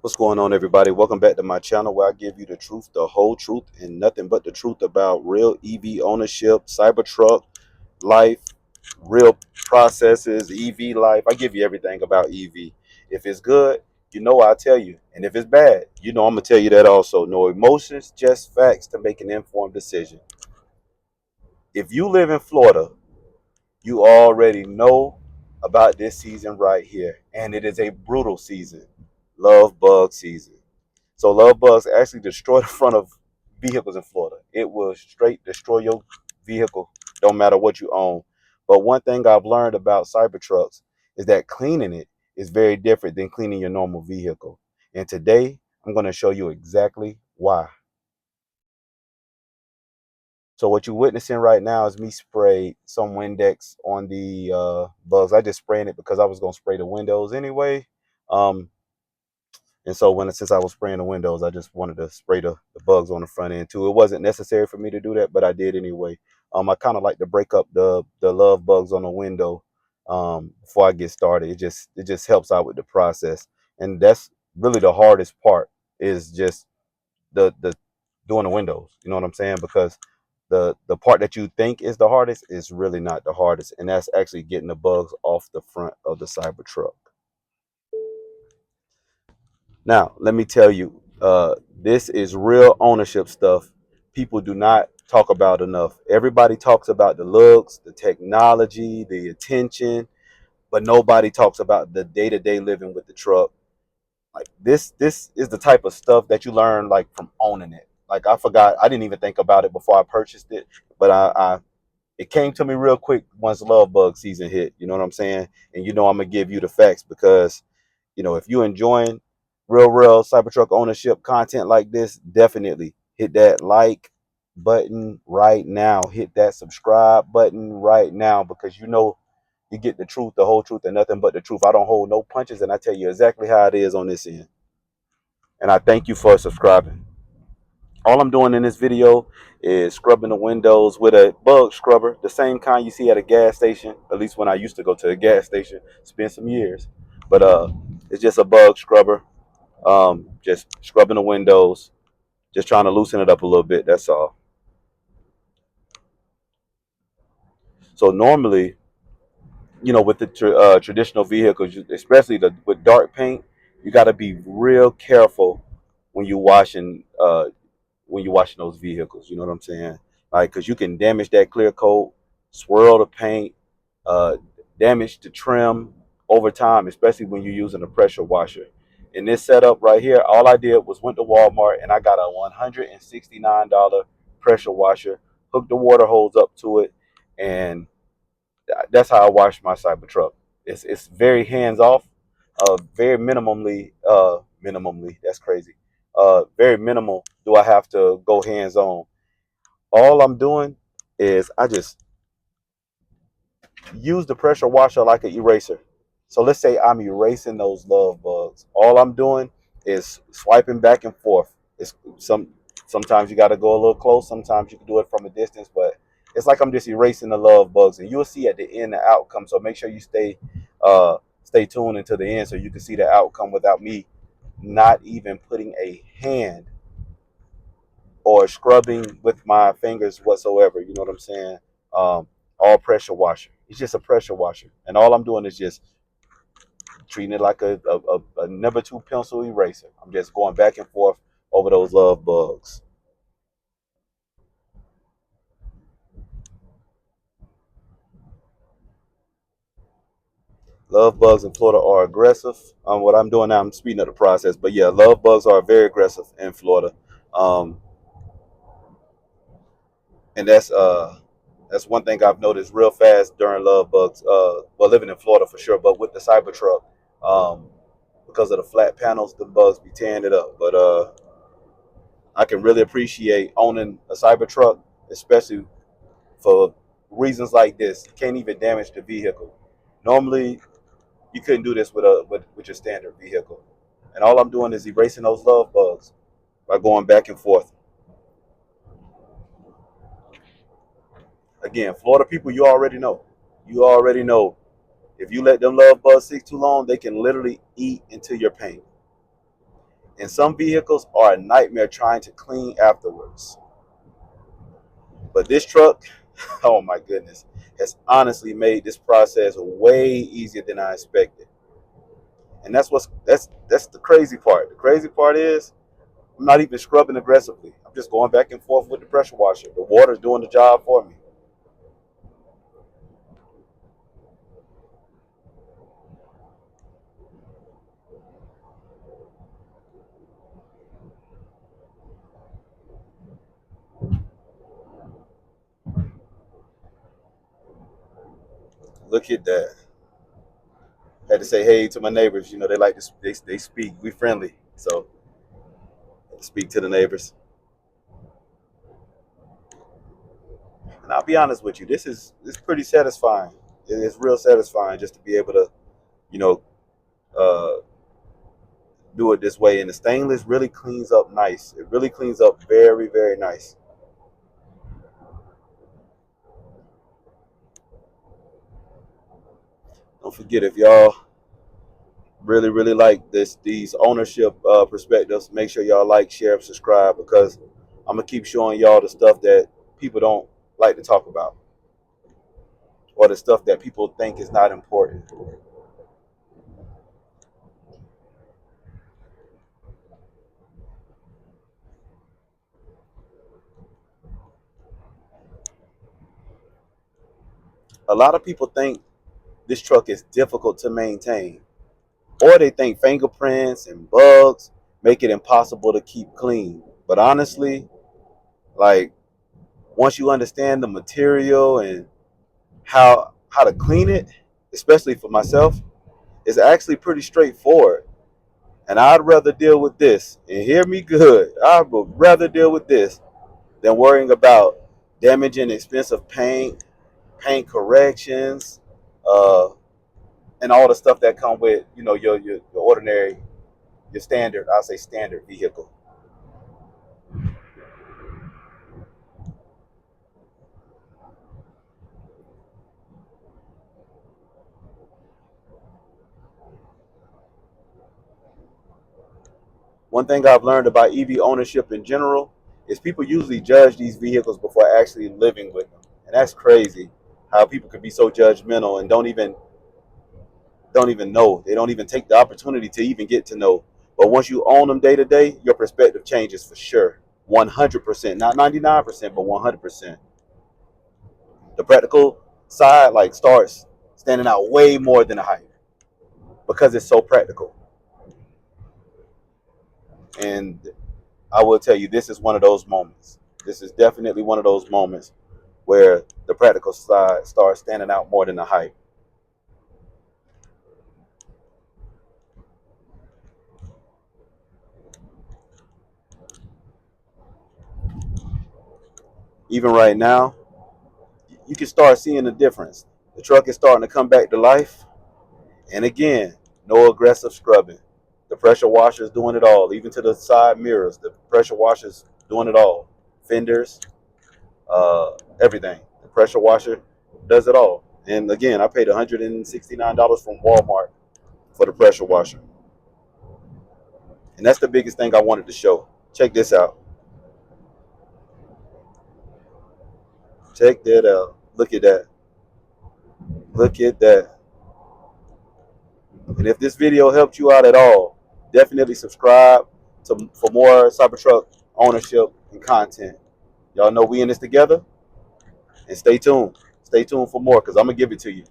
What's going on, everybody? Welcome back to my channel where I give you the truth, the whole truth, and nothing but the truth about real EV ownership, Cybertruck life, real processes, EV life. I give you everything about EV. If it's good, I'll tell you. And if it's bad, I'm going to tell you that also. No emotions, just facts to make an informed decision. If you live in Florida, you already know about this season right here. And it is a brutal season, love bug season. So love bugs actually destroy the front of vehicles in Florida. It will straight destroy your vehicle, don't matter what you own. But one thing I've learned about Cybertrucks is that cleaning it is very different than cleaning your normal vehicle. And today I'm going to show you exactly why. So what you're witnessing right now is me spray some Windex on the bugs. I just spraying it because I was going to spray the windows anyway. Um, And so since I was spraying the windows, I just wanted to spray the bugs on the front end too. It wasn't necessary for me to do that, but I did anyway. I kind of like to break up the love bugs on the window before I get started. It just helps out with the process, and that's really the hardest part is just the doing the windows. You know what I'm saying? Because the part that you think is the hardest is really not the hardest, and that's actually getting the bugs off the front of the Cybertruck. Now, let me tell you, this is real ownership stuff people do not talk about enough. Everybody talks about the looks, the technology, the attention, but nobody talks about the day-to-day living with the truck. Like this is the type of stuff that you learn like from owning it. Like I didn't even think about it before I purchased it, but I it came to me real quick once love bug season hit. You know what I'm saying? And I'm gonna give you the facts because if you're enjoying real Cybertruck ownership content like this, definitely hit that like button right now. Hit that subscribe button right now because you get the truth, the whole truth, and nothing but the truth. I don't hold no punches, and I tell you exactly how it is on this end. And I thank you for subscribing. All I'm doing in this video is scrubbing the windows with a bug scrubber, the same kind you see at a gas station, at least when I used to go to a gas station. It's been some years. But it's just a bug scrubber. Just scrubbing the windows, just trying to loosen it up a little bit. That's all. So normally, with the traditional vehicles, especially with dark paint, you got to be real careful when you washing those vehicles. You know what I'm saying? Like, because you can damage that clear coat, swirl the paint, uh, damage the trim over time, especially when you're using a pressure washer. In this setup right here, all I did was went to Walmart and I got a $169 pressure washer, hooked the water hose up to it, and that's how I wash my Cybertruck. It's very hands off, very minimally. That's crazy. Very minimal. Do I have to go hands on? All I'm doing is I just use the pressure washer like an eraser. So let's say I'm erasing those love bugs. All I'm doing is swiping back and forth. It's sometimes you got to go a little close. Sometimes you can do it from a distance, but it's like I'm just erasing the love bugs, and you'll see at the end the outcome. So make sure you stay tuned until the end so you can see the outcome without me not even putting a hand or scrubbing with my fingers whatsoever. You know what I'm saying? All pressure washer. It's just a pressure washer, and all I'm doing is just treating it like a number two pencil eraser. I'm just going back and forth over those love bugs. Love bugs in Florida are aggressive. What I'm doing now, I'm speeding up the process, but yeah, love bugs are very aggressive in Florida, um, and that's one thing I've noticed real fast during love bugs. Well, living in Florida for sure, but with the Cybertruck, um, because of the flat panels, the bugs be tearing it up. But I can really appreciate owning a Cybertruck, especially for reasons like this. You can't even damage the vehicle. Normally, you couldn't do this with your standard vehicle. And all I'm doing is erasing those love bugs by going back and forth. Again, Florida people, you already know. You already know. If you let them love bugs sit too long, they can literally eat into your paint. And some vehicles are a nightmare trying to clean afterwards. But this truck, oh my goodness, has honestly made this process way easier than I expected. And that's the crazy part. The crazy part is I'm not even scrubbing aggressively. I'm just going back and forth with the pressure washer. The water's doing the job for me. Look at that. Had to say hey to my neighbors. You know, they like to they speak. We friendly, so speak to the neighbors. And I'll be honest with you, this is pretty satisfying. It is real satisfying just to be able to, you know, uh, do it this way. And the stainless really cleans up nice. It really cleans up very, very nice. Don't forget, if y'all really, really like these ownership perspectives, make sure y'all like, share, and subscribe, because I'm gonna keep showing y'all the stuff that people don't like to talk about, or the stuff that people think is not important. A lot of people think this truck is difficult to maintain, or they think fingerprints and bugs make it impossible to keep clean. But honestly, like, once you understand the material and how to clean it, especially for myself, it's actually pretty straightforward. And I'd rather deal with this, and hear me good, I would rather deal with this than worrying about damaging expensive paint, paint corrections, uh, and all the stuff that come with, you know, your ordinary, your standard, I'll say standard vehicle. One thing I've learned about EV ownership in general is people usually judge these vehicles before actually living with them. And that's crazy how people could be so judgmental and don't even know. They don't even take the opportunity to even get to know. But once you own them day to day, your perspective changes for sure. 100%, not 99%, but 100%. The practical side like starts standing out way more than the hype because it's so practical. And I will tell you, this is one of those moments. This is definitely one of those moments where the practical side starts standing out more than the hype. Even right now, you can start seeing the difference. The truck is starting to come back to life. And again, no aggressive scrubbing. The pressure washer is doing it all, even to the side mirrors. The pressure washer is doing it all. Fenders, everything. The pressure washer does it all. And again, I paid $169 from Walmart for the pressure washer. And that's the biggest thing I wanted to show. Check this out. Check that out. Look at that. Look at that. And if this video helped you out at all, definitely subscribe for more Cybertruck ownership and content. Y'all know we in this together, and stay tuned. Stay tuned for more, because I'm going to give it to you.